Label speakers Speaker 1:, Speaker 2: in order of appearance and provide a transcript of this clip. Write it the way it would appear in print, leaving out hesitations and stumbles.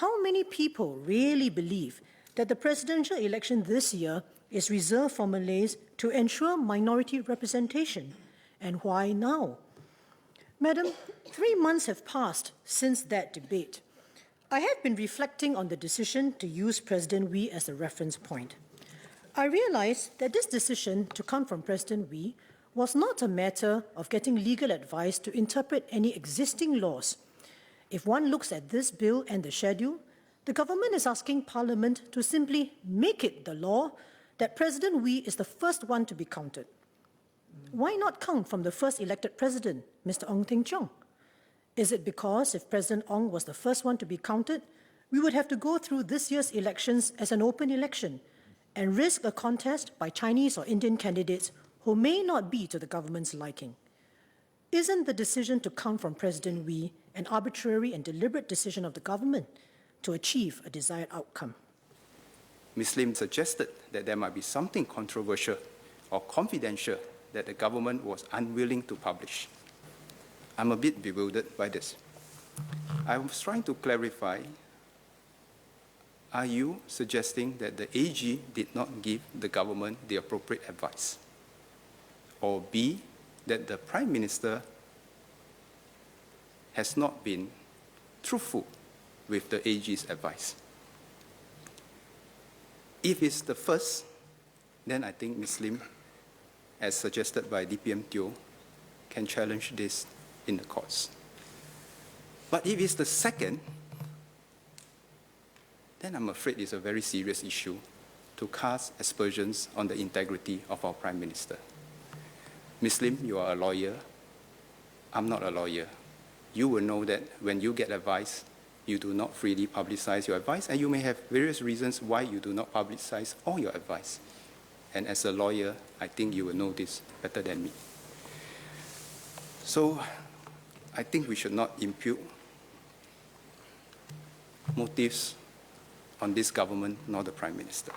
Speaker 1: how many people really believe that the presidential election this year is reserved for Malays to ensure minority representation? And why now? Madam, 3 months have passed since that debate. I have been reflecting on the decision to use President Wee as a reference point. I realize that this decision to come from President Wee was not a matter of getting legal advice to interpret any existing laws. If one looks at this bill and the schedule, the government is asking Parliament to simply make it the law that President Wee is the first one to be counted. Why not count from the first elected president, Mr. Ong Teng Cheong? Is it because if President Ong was the first one to be counted, we would have to go through this year's elections as an open election and risk a contest by Chinese or Indian candidates who may not be to the government's liking? Isn't the decision to count from President Wee an arbitrary and deliberate decision of the government to achieve a desired outcome?
Speaker 2: Ms. Lim suggested that there might be something controversial or confidential that the government was unwilling to publish. I'm a bit bewildered by this. I was trying to clarify, are you suggesting that the AG did not give the government the appropriate advice? Or B, that the Prime Minister has not been truthful with the AG's advice? If it's the first, then I think Ms. Lim, as suggested by DPM Teo, can challenge this in the courts. But if it's the second, then I'm afraid it's a very serious issue to cast aspersions on the integrity of our Prime Minister. Ms. Lim, you are a lawyer. I'm not a lawyer. You will know that when you get advice, you do not freely publicize your advice, and you may have various reasons why you do not publicize all your advice. And as a lawyer, I think you will know this better than me. So I think we should not impute motives on this government nor the Prime Minister.